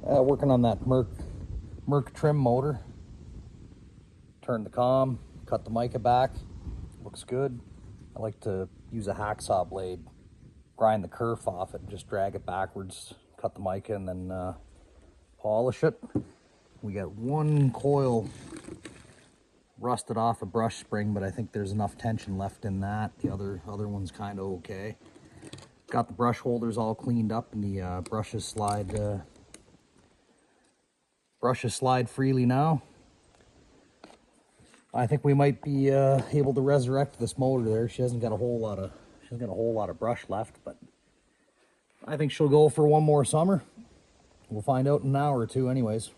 Working on that Merc trim motor. Turned the comm, cut the mica back. Looks good. I like to use a hacksaw blade, grind the kerf off it, and just drag it backwards, cut the mica, and then polish it. We got one coil rusted off a brush spring, but I think there's enough tension left in that. The other one's kind of okay. Got the brush holders all cleaned up, and the brushes slide freely now. I think we might be able to resurrect this motor there. She hasn't got a whole lot of brush left, but I think she'll go for one more summer. We'll find out in an hour or two anyways.